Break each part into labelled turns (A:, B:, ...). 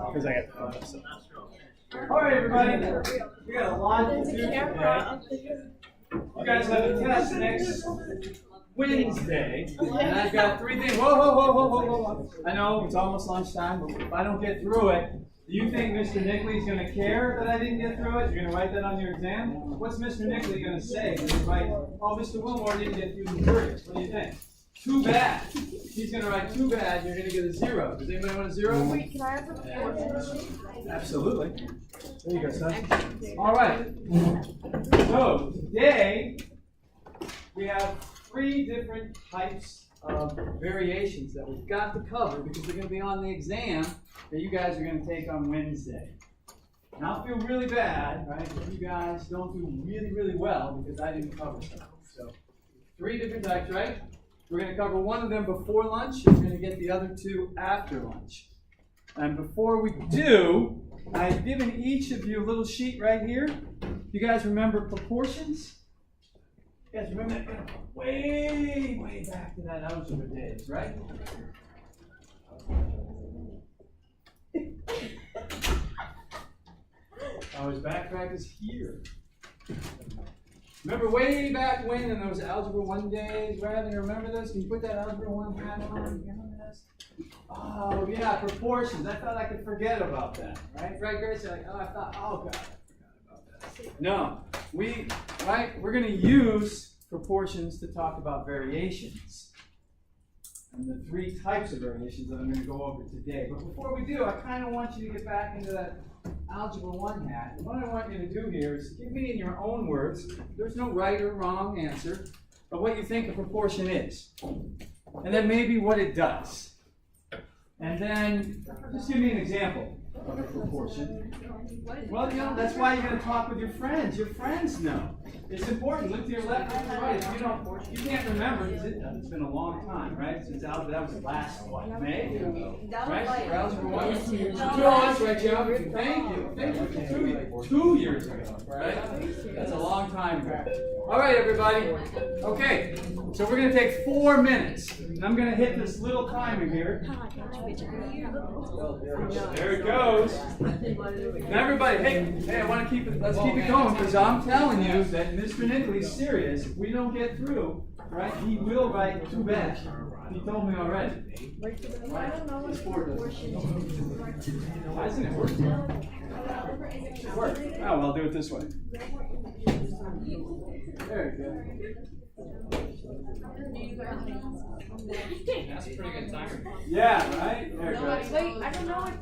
A: because I got the phone up. So. All right, everybody. We got a lot to do today. You guys have a test next Wednesday, and I've got 3 things. Whoa. I know it's almost lunchtime, but if I don't get through it, do you think Mr. Nickley's going to care that I didn't get through it? You're going to write that on your exam? What's Mr. Nickley going to say? He's like, oh, Mr. Wilmore didn't get through the series. What do you think? Too bad. He's going to write too bad, you're going to get a 0. Does anybody want a 0?
B: Wait, can I have a proportion?
A: Absolutely. There you go, son. All right. So today we have 3 different types of variations that we've got to cover because they're going to be on the exam that you guys are going to take on Wednesday. Now I feel really bad, right, if you guys don't do really well because I didn't cover some. So 3 different types, right? We're going to cover one of them before lunch, and we're going to get the other 2 after lunch. And before we do, I've given each of you a little sheet right here. You guys remember proportions? You guys remember that way back to that algebra days, right? I was back practice here. Remember way back when in those Algebra 1 days, right? You remember this? Can you put that Algebra 1 hat on? You remember this? Oh, yeah, proportions. I thought I could forget about that, right? Right, Grace? You're like, oh, God, I forgot about that. No, we're going to use proportions to talk about variations. And the 3 types of variations that I'm going to go over today. But before we do, I kind of want you to get back into that Algebra 1 hat. And what I want you to do here is give me in your own words, there's no right or wrong answer, but what you think a proportion is. And then maybe what it does. And then just give me an example of a proportion. Well, that's why you're going to talk with your friends. Your friends know. It's important. Look to your left and your right. If you can't remember, it's been a long time, right? Since algebra, that was last May, right? For algebra 1. 2 months, right, Joe? Thank you. 2 years ago, right? That's a long time ago. All right, everybody. Okay, so we're going to take 4 minutes, and I'm going to hit this little timer here. There it goes. Now, everybody, hey, I want to let's keep it going, because I'm telling you that Mr. Nickley's serious. If we don't get through, right, he will write too bad. He told me already. Right? Why isn't it working? It worked. Oh, well, I'll do it this way. There you go.
C: That's a pretty good timer.
A: Yeah, right? There you go.
B: Wait, I don't know what.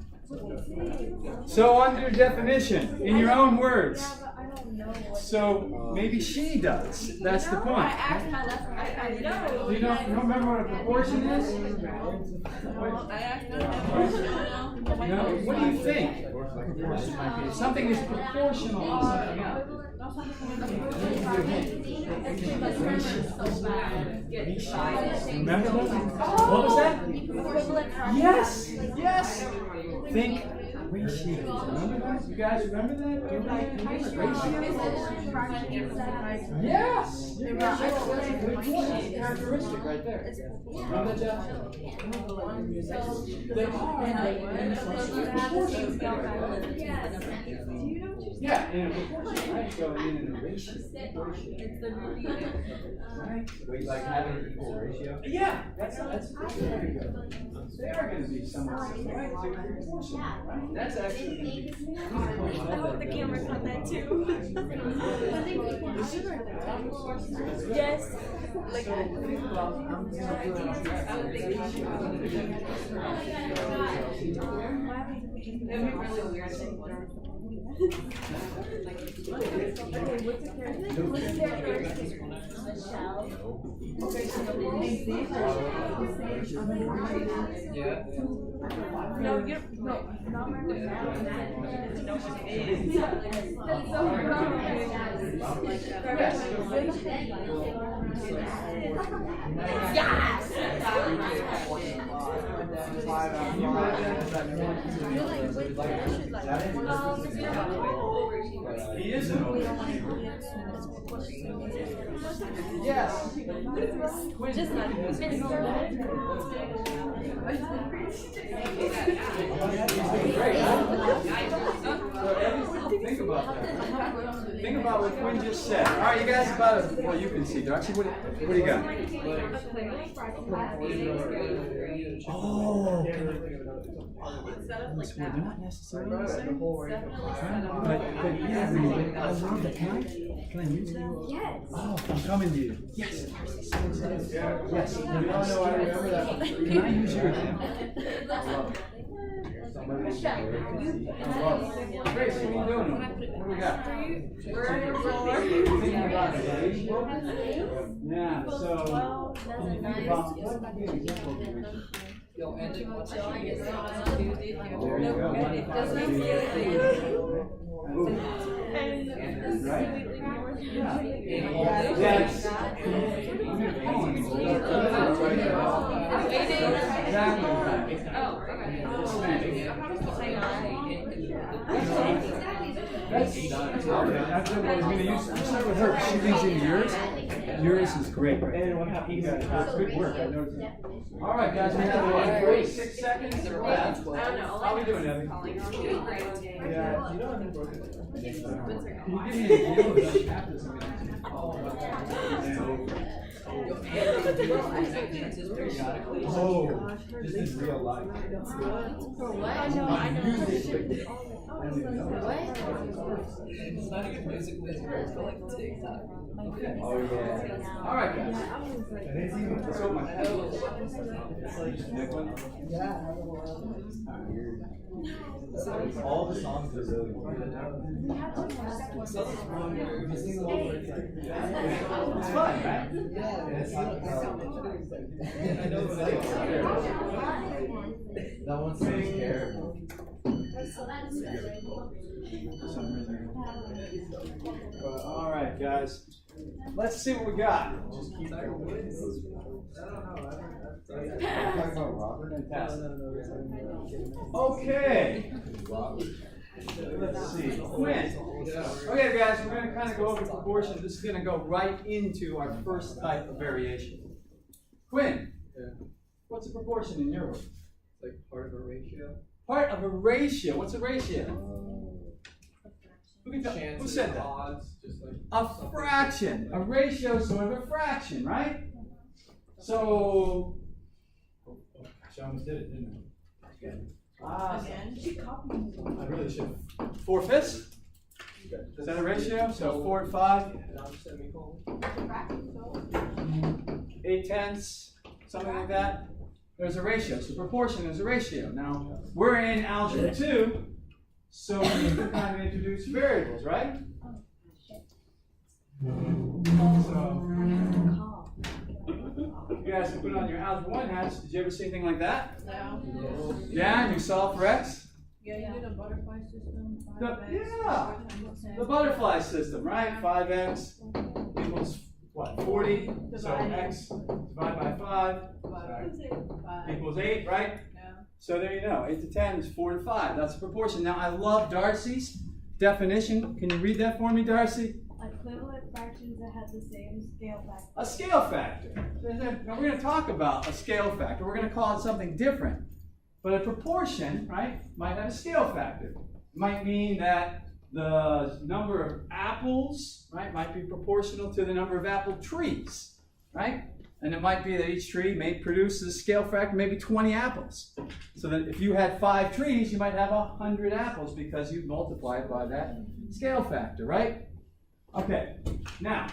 A: So under definition, in your own words.
B: Yeah, but I don't know what.
A: So maybe she does. That's the point.
B: I asked my left. I know.
A: You don't remember what a proportion is?
B: I asked my
A: No? What do you think? Something is proportional to something else. Remember that? What was that? Yes! Think ratios. Remember that? You guys remember that? Yes! That's a good point. That's a characteristic right there. Remember that, Jeff? They are proportions. Yeah, in a proportion, right? So in a ratio. Right?
C: Like having an equal ratio?
A: Yeah, that's very good. They are going to be somewhat similar, right? To proportion, right? That's actually going to be.
B: I hope the camera caught that too. Yes.
C: Yeah.
B: No, not my Yes!
A: He is an old. Yes.
B: Just
A: Great. about that. Think about what Quinn just said. All right, you guys about it. Well, you can see. Darcy, what do you got? Oh. They're not necessarily the same. But yeah, I love the count. Can I use that?
B: Yes.
A: Oh, I'm coming to you. Yes. Yes.
C: I remember that.
A: Can I use your example? Grace, what are you doing? What do we got? Thinking about it, right? Yeah, so think about what would be an example of relation?
C: Yo, and then what's
A: There you go. Right? Yeah. Yes. That's what I was going to use. Start with her. She thinks in yours. Yours is great. And what happened? Good work. I noticed. All right, guys. We have 46 seconds left. How are we doing, Evan? Yeah. You know I've been broken. Can you give me a deal with the chapters? Oh, this is real life.
B: For what? I know.
C: it's not even musically, it's like TikTok.
A: Oh, yeah. All right, guys. Let's open my head.
C: All the songs are really good.
A: It's fun, right?
C: I know what that one sounds terrible.
A: All right, guys. Let's see what we got. Just keep Okay. Let's see. Quinn. Okay, guys, we're going to kind of go over proportion. This is going to go right into our first type of variation. Quinn, what's a proportion in your words?
C: Like part of a ratio.
A: Part of a ratio. What's a ratio? Who said that?
C: Odds, just like
A: A fraction. A ratio is sort of a fraction, right? So,
C: I almost did it, didn't
A: I
C: really should.
A: 4/5? Is that a ratio? So 4 and 5, 8/10, something like that. There's a ratio. So proportion is a ratio. Now, we're in algebra 2, so we need to kind of introduce variables, right? So, you guys can put on your algebra 1 hats. Did you ever see anything like that?
B: No.
A: Yeah, and you solve for x?
B: Yeah, you did a butterfly system.
A: The butterfly system, right? 5x equals what? 40. So x divided by 5 equals 8, right?
B: Yeah.
A: So there you go. 8 to 10 is 4 to 5. That's the proportion. Now I love Darcy's definition. Can you read that for me, Darcy?
D: Equivalent fractions that have the same scale factor.
A: A scale factor. Now we're going to talk about a scale factor. We're going to call it something different. But a proportion, right, might have a scale factor. It might mean that the number of apples, right, might be proportional to the number of apple trees, right? And it might be that each tree may produce a scale factor, maybe 20 apples. So that if you had 5 trees, you might have 100 apples because you multiplied by that scale factor, right? Okay, now,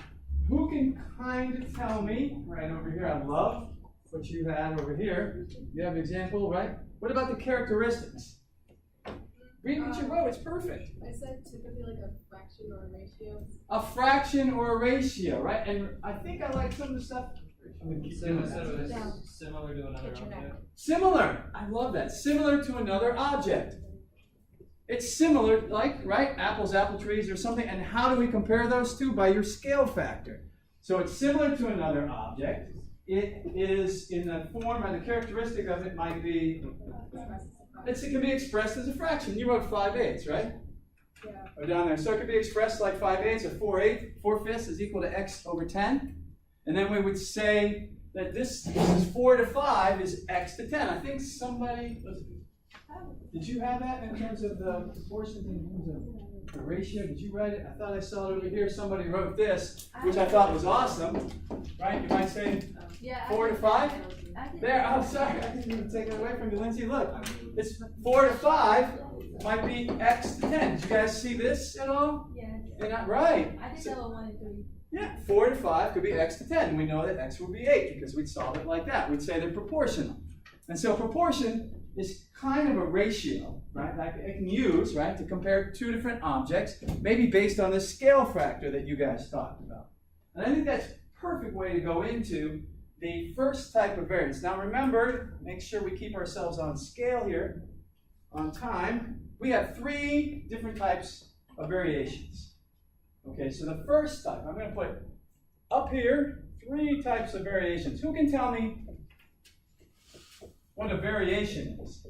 A: who can kind of tell me, right over here, I love what you have over here. You have an example, right? What about the characteristics? Read what you wrote, it's perfect.
E: I said typically like a fraction or a ratio.
A: A fraction or a ratio, right? And I think I like some of the stuff. I'm gonna keep doing that.
C: Similar to another object.
A: Similar, I love that. Similar to another object. It's similar, like, right? Apples, apple trees, or something. And how do we compare those two? By your scale factor. So it's similar to another object. It is in the form, and the characteristic of it might be, it can be expressed as a fraction. You wrote 5/8, right?
E: Yeah.
A: Or down there. So it could be expressed like 5/8 or 4/5 is equal to x over 10. And then we would say that this is 4 to 5 is x to 10. I think somebody, did you have that in terms of the proportions in terms of A ratio, did you write it? I thought I saw it over here. Somebody wrote this, which I thought was awesome. Right? You might say
B: Yeah.
A: 4 to 5?
B: I did.
A: There, oh, sorry, I didn't even take it away from you, Lindsay. Look, it's 4 to 5 might be x to 10. Did you guys see this at all?
D: Yeah.
A: They're not right.
B: I did
A: So-
B: level 1 and 3.
A: yeah, 4 to 5 could be x to 10. We know that x would be 8 because we'd solve it like that. We'd say they're proportional. And so proportion is kind of a ratio, right, that it can use, right, to compare two different objects, maybe based on this scale factor that you guys talked about. And I think that's a perfect way to go into the first type of variance. Now remember, make sure we keep ourselves on scale here, on time. We have 3 different types of variations. Okay, so the first type, I'm going to put up here 3 types of variations. Who can tell me what a variation is?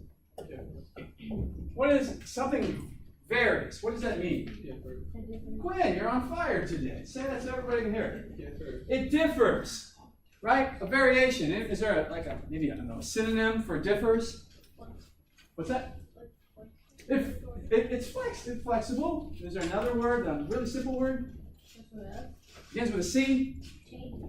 A: What is something varies? What does that mean? Quinn, you're on fire today. Say that so everybody can hear it. It differs, right? A variation. Is there maybe, I don't know, a synonym for differs? What's that? It's flexible. Is there another word, a really simple word? Begins with a C.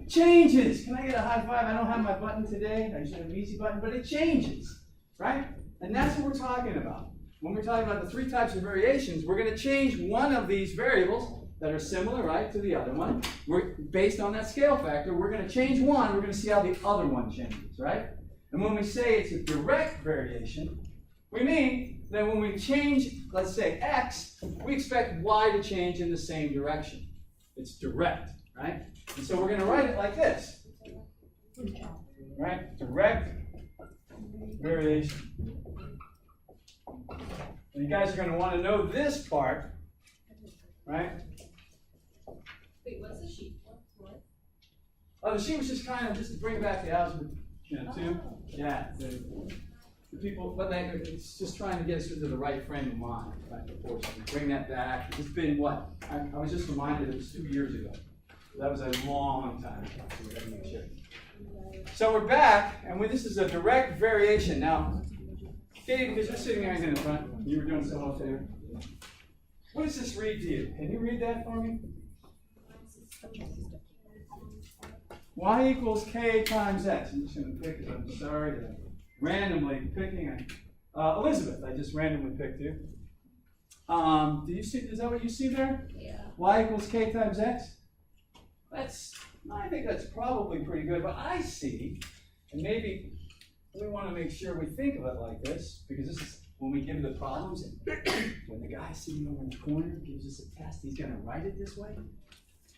A: Changes. Can I get a high five? I don't have my button today. I usually have an easy button, but it changes, right? And that's what we're talking about. When we're talking about the 3 types of variations, we're going to change one of these variables that are similar, right, to the other one. We're based on that scale factor. We're going to change one. We're going to see how the other one changes, right? And when we say it's a direct variation, we mean that when we change, let's say x, we expect y to change in the same direction. It's direct, right? And so we're going to write it like this, right? Direct variation. And you guys are going to want to know this part, right?
E: Wait, what's the sheet? What?
A: Oh, the sheet was just kind of just to bring back the algebra, too. Yeah, the people, but it's just trying to get us into the right frame of mind, right? Proportion. Bring that back. It's been what? I was just reminded it was 2 years ago. That was a long time ago. So we got to make sure. So we're back, and this is a direct variation. Now, Katie, because you're sitting right here in the front, you were doing so well too. What does this read to you? Can you read that for me? Y equals k times x. I'm just going to pick it. I'm sorry. Randomly picking Elizabeth. I just randomly picked you. Do you see? Is that what you see there?
B: Yeah.
A: Y equals k times x. I think that's probably pretty good. But I see, and maybe we want to make sure we think of it like this, because this is when we give the problems, and when the guy sitting over in the corner gives us a test, he's going to write it this way.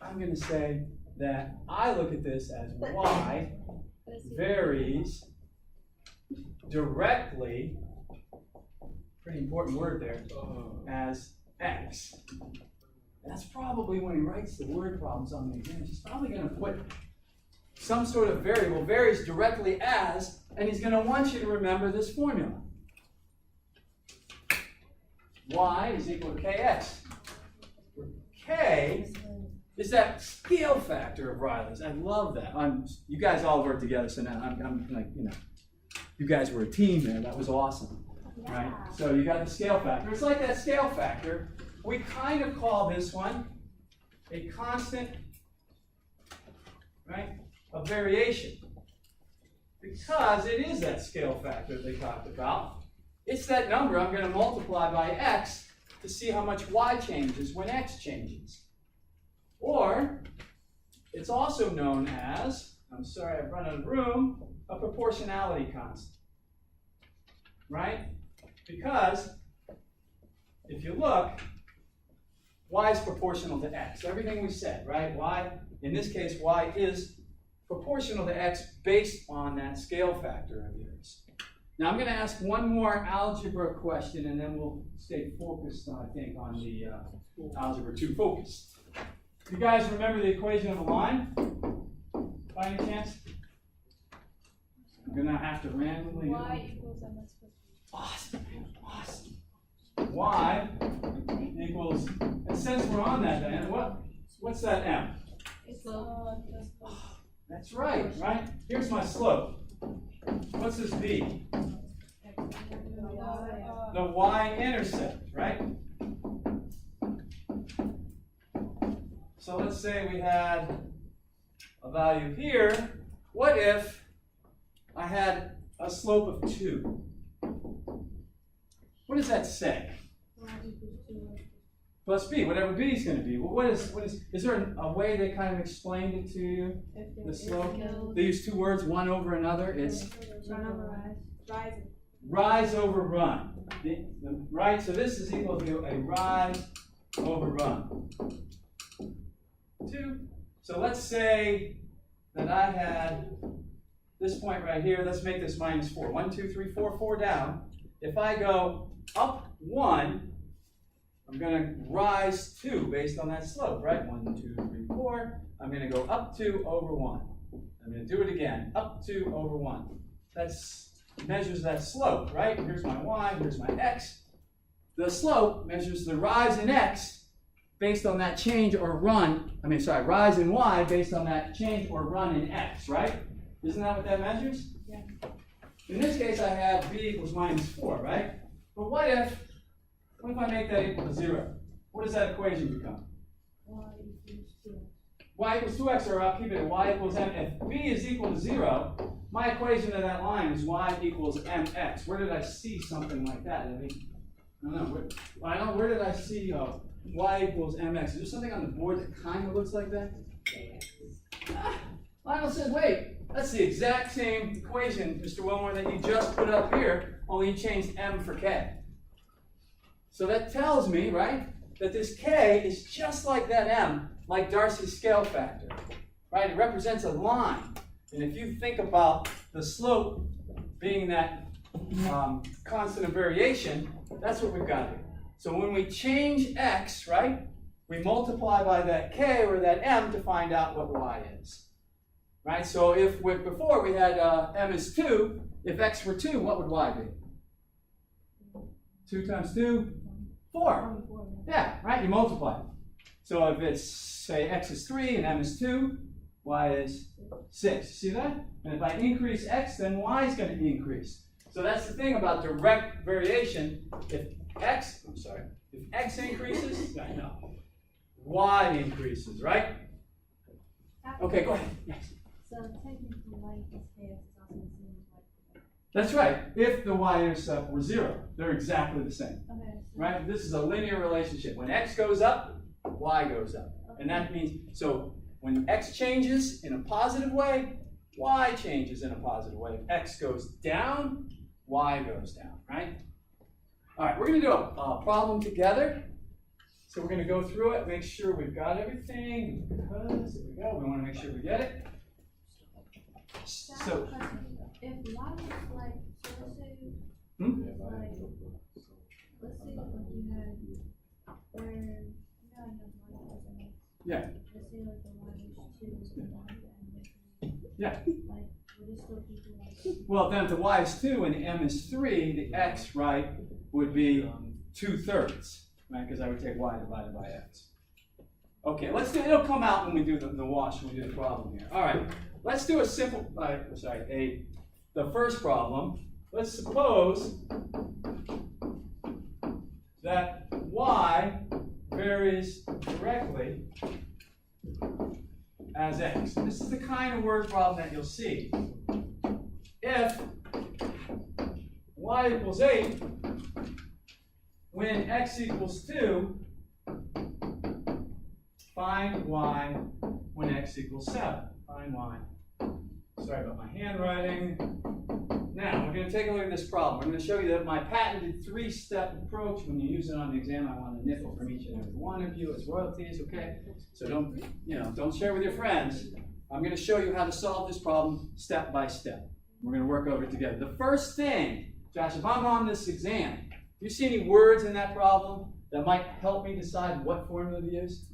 A: I'm going to say that I look at this as y varies directly, pretty important word there, as x. And that's probably when he writes the word problems on the exam, he's probably going to put some sort of variable, varies directly as, and he's going to want you to remember this formula. Y is equal to kx. K is that scale factor of Riley's. I love that. You guys all work together, so now I'm like, you guys were a team there. That was awesome, right? So you got the scale factor. It's like that scale factor. We kind of call this one a constant, right, of variation, because it is that scale factor they talked about. It's that number I'm going to multiply by x to see how much y changes when x changes. Or, it's also known as, I'm sorry, I've run out of room, a proportionality constant. Right? Because, if you look, y is proportional to x. Everything we said, right? Y, in this case, y is proportional to x based on that scale factor of yours. Now I'm going to ask one more algebra question, and then we'll stay focused, I think, on the algebra 2 focus. You guys remember the equation of a line? By any chance? I'm going to have to randomly.
D: Y equals mx plus b.
A: Awesome. Y equals, and since we're on that then, what's that m?
D: It's
A: That's right? Here's my slope. What's this b? The y-intercept, right? So let's say we had a value here. What if I had a slope of 2? What does that say? Plus b, whatever b is going to be. Well, what is there a way they kind of explained it to you? The slope? They use 2 words, one over another. It's
B: Run over rise.
A: rise over run. Right? So this is equal to a rise over run. 2. So let's say that I had this point right here. Let's make this minus 4. 1, 2, 3, 4, 4 down. If I go up 1, I'm going to rise 2 based on that slope, right? 1, 2, 3, 4. I'm going to go up 2 over 1. I'm going to do it again. Up 2 over 1. That measures that slope, right? Here's my y, here's my x. The slope measures the rise in x based on that change or rise in y based on that change or run in x, right? Isn't that what that measures?
B: Yeah.
A: In this case, I have b equals minus 4, right? But what if I make that equal to 0? What does that equation become? Y equals 2x, or I'll keep it at y equals m. If b is equal to 0, my equation of that line is y equals mx. Where did I see something like that? I don't know. Where did I see y equals mx? Is there something on the board that kind of looks like that? Lionel says, wait, that's the exact same equation, Mr. Wilmore, that you just put up here, only you changed m for k. So that tells me, right, that this k is just like that m, like Darcy's scale factor, right? It represents a line. And if you think about the slope being that constant of variation, that's what we've got here. So when we change x, right, we multiply by that k or that m to find out what y is. Right? So if before we had m is 2, if x were 2, what would y be? 2 times 2? 4. Yeah, right? You multiply. So if it's, say, x is 3 and m is 2, y is 6. See that? And if I increase x, then y is going to increase. So that's the thing about direct variation. If x increases, y increases, right? Okay, go ahead. Yes.
D: So technically, y equals kx is also the same as y.
A: That's right. If the y-intercept were 0, they're exactly the same.
D: Okay. So
A: Right? This is a linear relationship. When x goes up, y goes up. And that means, so when x changes in a positive way, y changes in a positive way. If x goes down, y goes down, right? All right, we're going to do a problem together. So we're going to go through it, make sure we've got everything. Because, there we go, we want to make sure we get it. So,
D: if y is like, so let's say, like, let's say like you had where you have y equals mx.
A: Yeah.
D: Let's say like the y is 2 and y and
A: Yeah.
D: like would it still be like?
A: Well, then if the y is 2 and the m is 3, the x, right, would be 2/3, right? Because I would take y divided by x. Okay, let's do, it'll come out when we do the wash, when we do the problem here. All right, let's do a simple, the first problem. Let's suppose that y varies directly as x. This is the kind of word problem that you'll see. If y equals 8, when x equals 2, find y when x equals 7. Find y. Sorry about my handwriting. Now, we're going to take a look at this problem. I'm going to show you that my patented 3-step approach, when you use it on the exam, I want a nickel from each and every one of you as royalties, okay? So don't share with your friends. I'm going to show you how to solve this problem step by step. We're going to work over it together. The first thing, Josh, if I'm on this exam, do you see any words in that problem that might help me decide what formula to use?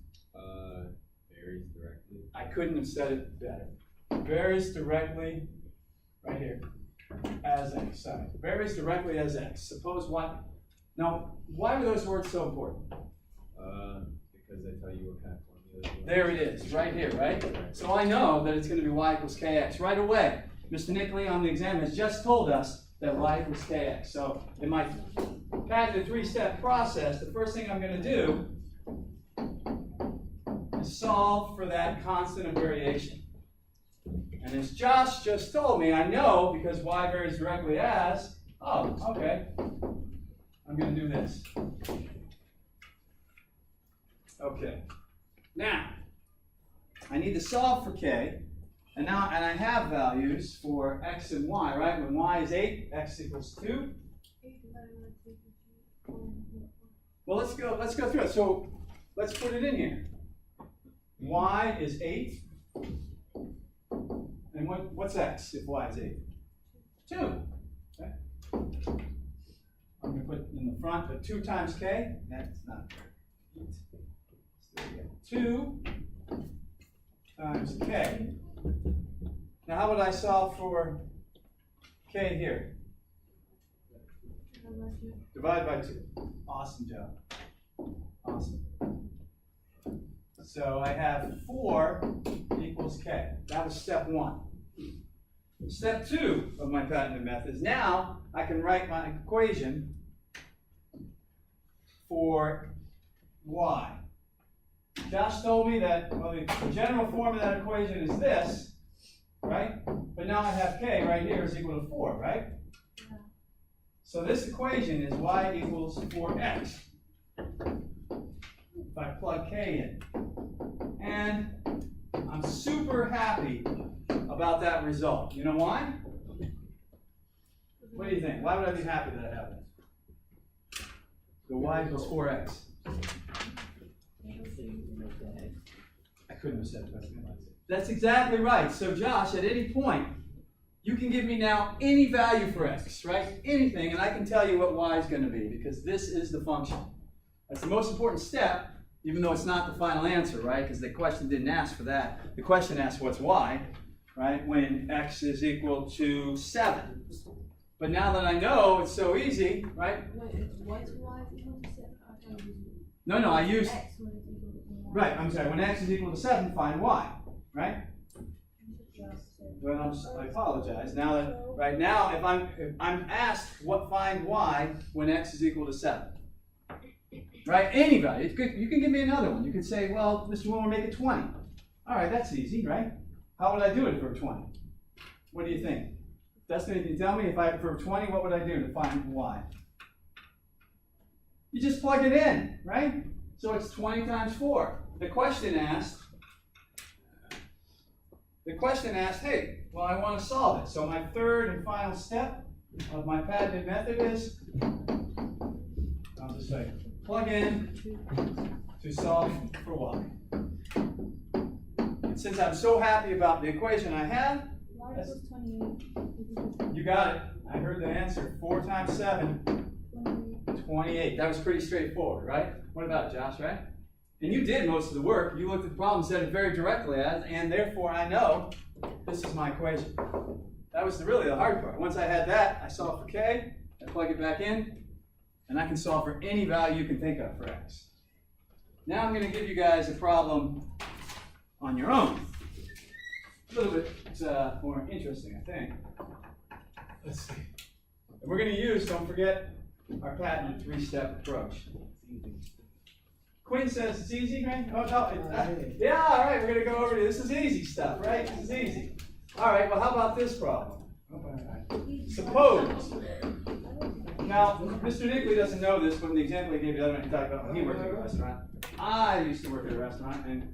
C: Varies directly.
A: I couldn't have said it better. Varies directly, right here, as x. Sorry. Varies directly as x. Suppose what? Now, why are those words so important?
C: Because they tell you what kind of formula.
A: There it is, right here, right? So I know that it's going to be y equals kx right away. Mr. Nickley on the exam has just told us that y equals kx. So in my patented 3-step process, the first thing I'm going to do is solve for that constant of variation. And as Josh just told me, I know because y varies directly as, oh, okay, I'm going to do this. Okay, now, I need to solve for k, and I have values for x and y, right? When y is 8, x equals 2. Well, let's go through it. So let's put it in here. Y is 8. And what's x if y is 8? 2. Okay. I'm going to put in the front, but 2 times k, that's not right. So we get 2 times k. Now how would I solve for k here? Divide by 2. Awesome job. Awesome. So I have 4 equals k. That was step 1. Step 2 of my patented method is now I can write my equation for y. Josh told me that, well, the general form of that equation is this, right? But now I have k right here is equal to 4, right?
B: Yeah.
A: So this equation is y equals 4x. If I plug k in. And I'm super happy about that result. You know why? What do you think? Why would I be happy that it happened? So y equals 4x. I couldn't have said that. That's exactly right. So Josh, at any point, you can give me now any value for x, right? Anything, and I can tell you what y is going to be, because this is the function. That's the most important step, even though it's not the final answer, right? Because the question didn't ask for that. The question asked what's y, right? When x is equal to 7. But now that I know it's so easy, right?
B: Wait, it's what's y equal to 7? I thought it was
A: No, I use,
B: x when it's equal to y.
A: right, I'm sorry, when x is equal to 7, find y, right? Well, I apologize. Now that, right now, if I'm asked what find y when x is equal to 7. Right? Any value. It's good. You can give me another one. You can say, well, Mr. Wilmer, make it 20. All right, that's easy, right? How would I do it for 20? What do you think? Dustin, can you tell me if I for 20, what would I do to find y? You just plug it in, right? So it's 20 times 4. The question asked, hey, well, I want to solve it. So my third and final step of my patented method is, I'll just say, plug in to solve for y. And since I'm so happy about the equation I have,
B: Y equals 28.
A: you got it. I heard the answer. 4 times 7, 28. That was pretty straightforward, right? What about it, Josh, right? And you did most of the work. You looked at the problem, said it very directly as, and therefore I know this is my equation. That was really the hard part. Once I had that, I solved for k, I plug it back in, and I can solve for any value you can think of for x. Now I'm going to give you guys a problem on your own. A little bit more interesting, I think. Let's see. And we're going to use, don't forget, our patented 3-step approach. Quinn says it's easy, right? Oh, no, yeah, all right, we're going to go over to this. Is easy stuff, right? This is easy. All right, well, how about this problem? Suppose. Now, Mr. Nickley doesn't know this, but in the example he gave you the other one, he talked about when he worked at a restaurant. I used to work at a restaurant, and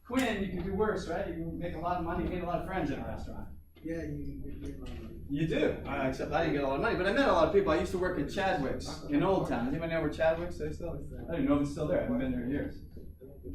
A: Quinn, you can do worse, right? You can make a lot of money, you get a lot of friends in a restaurant.
F: Yeah, you get a lot of money.
A: You do, except I didn't get a lot of money, but I met a lot of people. I used to work at Chadwick's in Old Town. Does anybody know where Chadwick's is still? I don't know if it's still there. I haven't been there in years.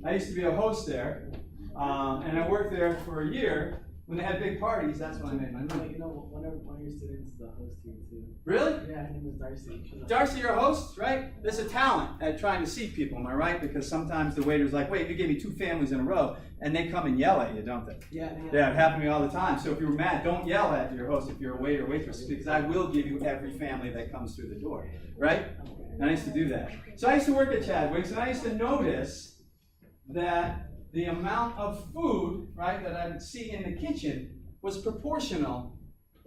A: I used to be a host there, and I worked there for a year. When they had big parties, that's when I made my money.
F: You know, one of your students is a host here too.
A: Really?
F: Yeah, her name is Darcy.
A: Darcy, you're a host, right? There's a talent at trying to seat people, am I right? Because sometimes the waiter's like, wait, you gave me 2 families in a row, and they come and yell at you, don't they?
F: Yeah.
A: Yeah, it happened to me all the time. So if you were mad, don't yell at your host if you're a waiter or waitress, because I will give you every family that comes through the door, right? And I used to do that. So I used to work at Chadwick's, and I used to notice that the amount of food, right, that I would see in the kitchen was proportional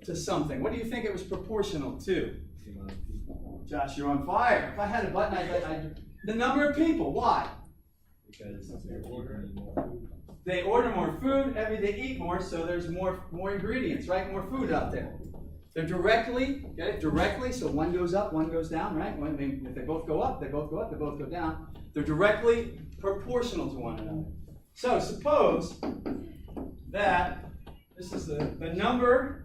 A: to something. What do you think it was proportional to? Josh, you're on fire. If I had a button, the number of people. Why?
G: Because they're ordering more food.
A: They order more food, they eat more, so there's more ingredients, right? More food out there. They're directly, get it? Directly, so one goes up, one goes down, right? If they both go up, they both go up, they both go down. They're directly proportional to one another. So suppose that this is the number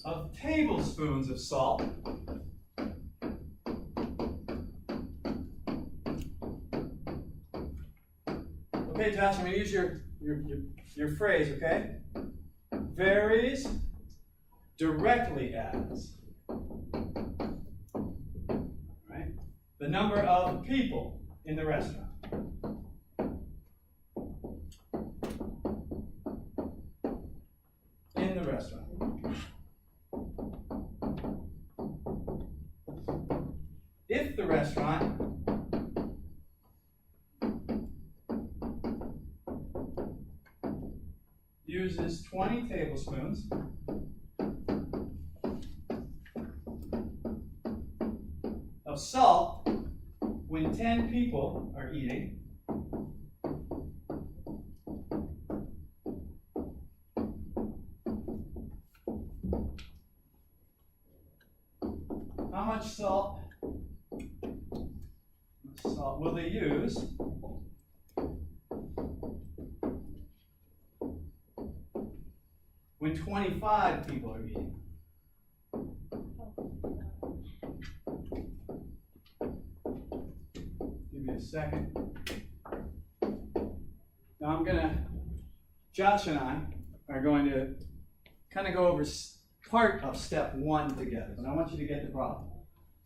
A: of tablespoons of salt okay, Josh, I'm going to use your phrase, okay? Varies directly as, right? The number of people in the restaurant. In the restaurant. If the restaurant uses 20 tablespoons of salt when 10 people are eating, how much salt will they use when 25 people are eating? Give me a second. Now Josh and I are going to kind of go over part of step 1 together, and I want you to get the problem.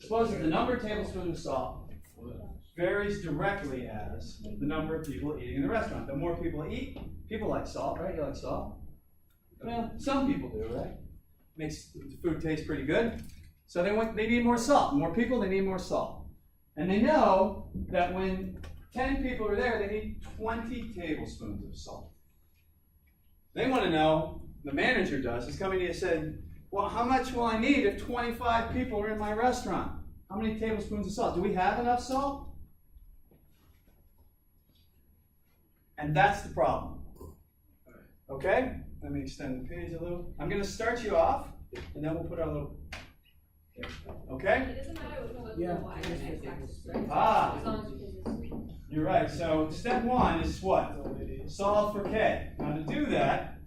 A: Suppose that the number of tablespoons of salt varies directly as the number of people eating in the restaurant. The more people eat, people like salt, right? You like salt? Well, some people do, right? Makes the food taste pretty good. So they need more salt. More people, they need more salt. And they know that when 10 people are there, they need 20 tablespoons of salt. They want to know, the manager does, is coming to you and saying, well, how much will I need if 25 people are in my restaurant? How many tablespoons of salt? Do we have enough salt? And that's the problem. Okay? Let me extend the page a little. I'm going to start you off, and then we'll put our little... Okay?
E: It doesn't matter which one goes
F: Yeah.
E: to the Y and X axis, right?
A: Ah.
E: As long as you
A: You're right. So step 1 is what? Solve for K. Now to do that,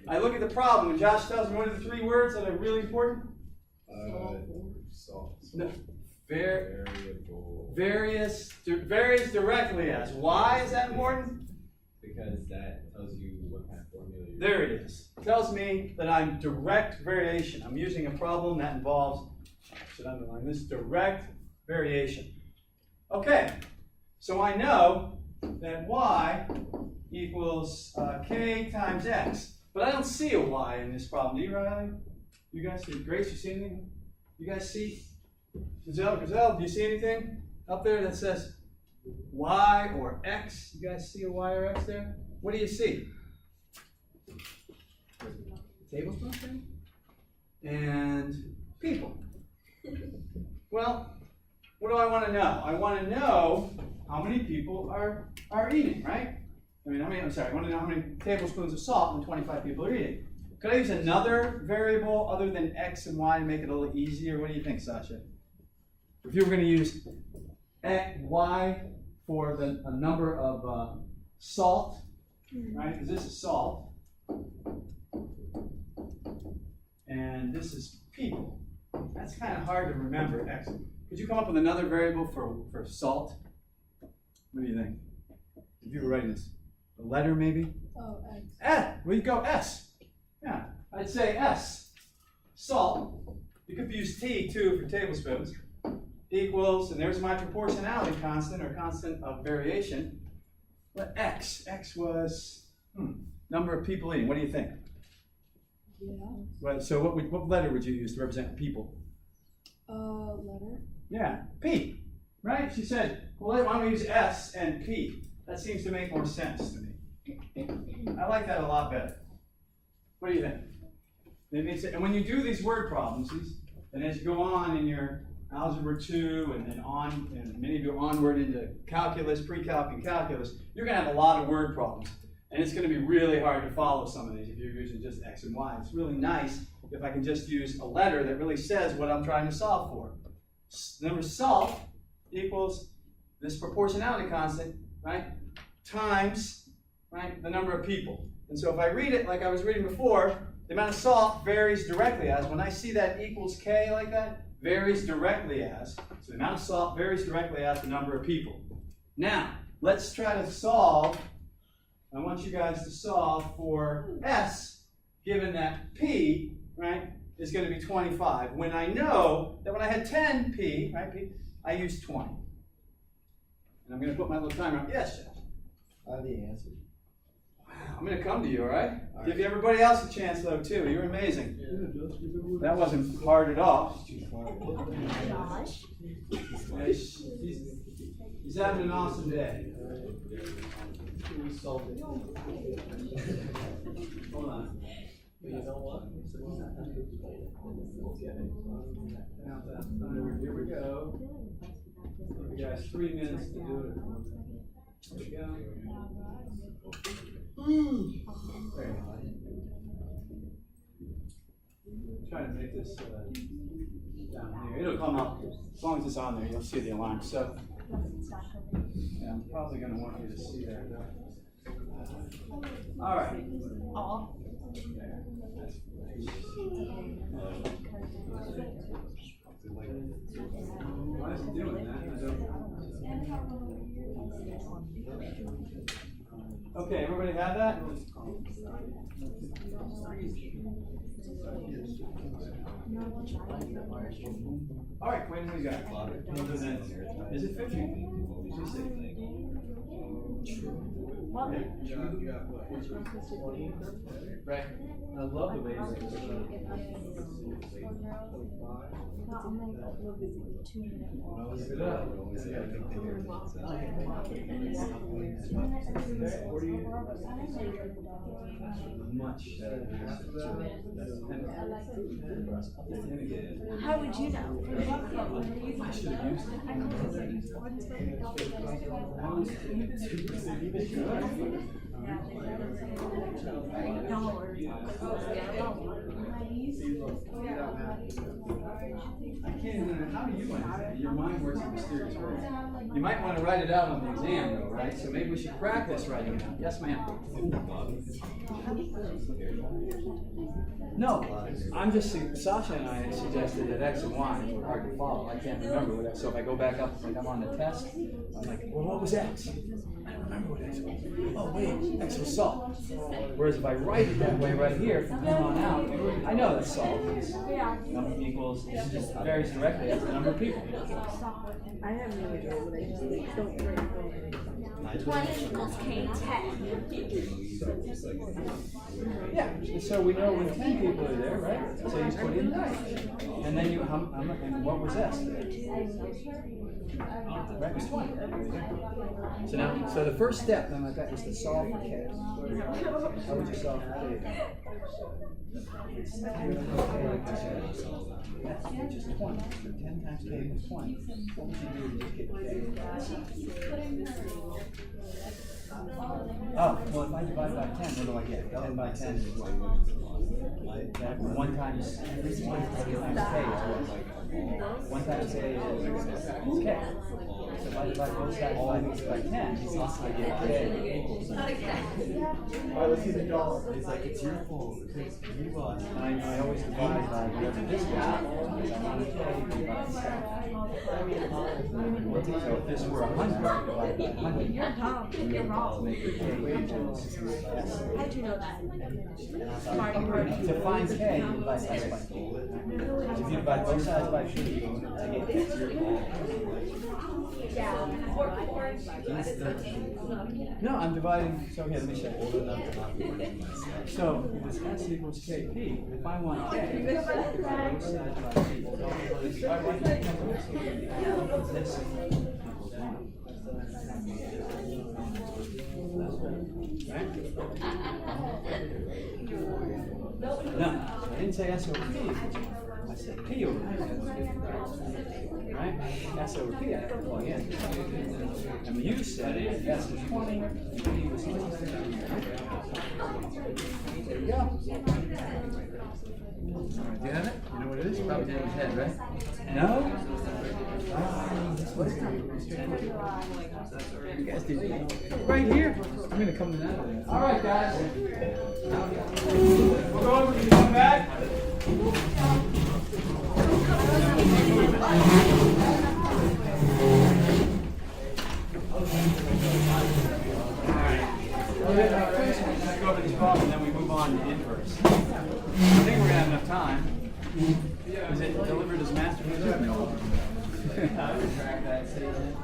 A: I look at the problem. When Josh tells me what are the 3 words that are really important?
G: Salt.
A: No.
G: Variable.
A: Varies directly as. Why is that important?
G: Because that tells you what kind of formula you're
A: There it is. It tells me that I'm direct variation. I'm using a problem that involves, I should underline this, direct variation. Okay, so I know that y equals k times x. But I don't see a y in this problem. Do you, Riley? You guys see? Grace, you see anything? You guys see? Gazelle, do you see anything up there that says y or x? You guys see a y or x there? What do you see? Tablespoon thing? And people. Well, what do I want to know? I want to know how many people are eating, right? I want to know how many tablespoons of salt when 25 people are eating. Could I use another variable other than x and y to make it a little easier? What do you think, Sasha? If you were going to use y for a number of salt, right? Because this is salt, and this is people. That's kind of hard to remember. X. Could you come up with another variable for salt? What do you think? If you were writing this, a letter maybe?
B: Oh, X.
A: Well, you go S. Yeah, I'd say S. Salt. You could use T too for tablespoons. Equals, and there's my proportionality constant or constant of variation. But X. X was number of people eating. What do you think?
B: Yeah.
A: Right. So what letter would you use to represent people?
B: Letter.
A: Yeah, P. Right? She said, well, why don't we use S and P? That seems to make more sense to me. I like that a lot better. What do you think? And when you do these word problems, and as you go on in your Algebra 2, and then on, and many of you are onward into calculus, pre-calc, and calculus, you're going to have a lot of word problems. And it's going to be really hard to follow some of these if you're using just X and Y. It's really nice if I can just use a letter that really says what I'm trying to solve for. Number SOLVE equals this proportionality constant, right, times, right, the number of people. And so if I read it like I was reading before, the amount of salt varies directly as, when I see that equals K like that, varies directly as, so the amount of salt varies directly as the number of people. Now, let's try to solve, I want you guys to solve for S, given that P, right, is going to be 25, when I know that when I had 10P, right, P, I used 20. And I'm going to put my little timer on. Yes, Jeff?
H: I have the answer.
A: I'm going to come to you, all right? Give everybody else a chance, though, too. You're amazing. That wasn't hard at all. He's having an awesome day. Hold on.
F: But you know what?
A: Here we go. You guys 3 minutes to do it. There we go. Trying to make this down here. It'll come up as long as it's on there. You'll see the alarm. So, yeah, I'm probably going to want you to see that. All right. There. Why is it doing that? Okay, everybody have that? All right, Quinn, what do you got? Is it 15? Right. I love the way you much.
B: How would you know?
A: I should have used I can't even, how do you understand? Your mind works in mysterious ways. You might want to write it out on the exam, though, right? So maybe we should practice writing it out. Yes, ma'am. No, I'm just, Sasha and I suggested that X and Y were hard to follow. I can't remember what X, so if I go back up, like I'm on the test, I'm like, well, what was X? I don't remember what X was. Oh, wait, X was salt. Whereas if I write it that way right here, from then on out, I know that salt is number equals, it just varies directly as the number of people.
B: I have no idea what I just think. Don't worry.
D: 20 equals K10.
A: Yeah, and so we know when 10 people are there, right? So you put in 9. And then you, and what was S? Right, was 20. So now, so the first step, then like that, is to solve for K. How would you solve for K? Which is 20. So 10 times K equals 20. What would you do to just get K? Oh, well, if I divide by 10, what do I get? 10 by 10 is what? 1 times K is what? 1 times K is K. So if I divide both sides by 10, I get K equals.
H: Alright, let's see the dollar. It's like, it's your fault.
A: And I always divide by whatever this was. Because I want to K divide so if this were 100, divide by 100.
B: You're dumb. You're wrong.
A: Make the K equals S.
B: How'd you know that? Smarty bird.
A: To find K, you divide S by 2. If you divide both sides by 2, I get K. No, I'm dividing, so here, let me show you. So, if this S equals KP, if I want K, I divide both sides by 2. If I want K, this equals 1. Right? No, I didn't say S over P. I said P over there. Right? S over P, I have to plug in. And the U said S was 20, and P was 20. There we go. Do you have it? You know what it is? Probably did it in his head, right? No? You guys did right here. I'm gonna come to that. All right, guys. We'll go over. Can you come back? Let's go over these problems and then we move on to inverse. I think we're gonna have enough time. Is it delivered as masterpiece? No. I would track that statement.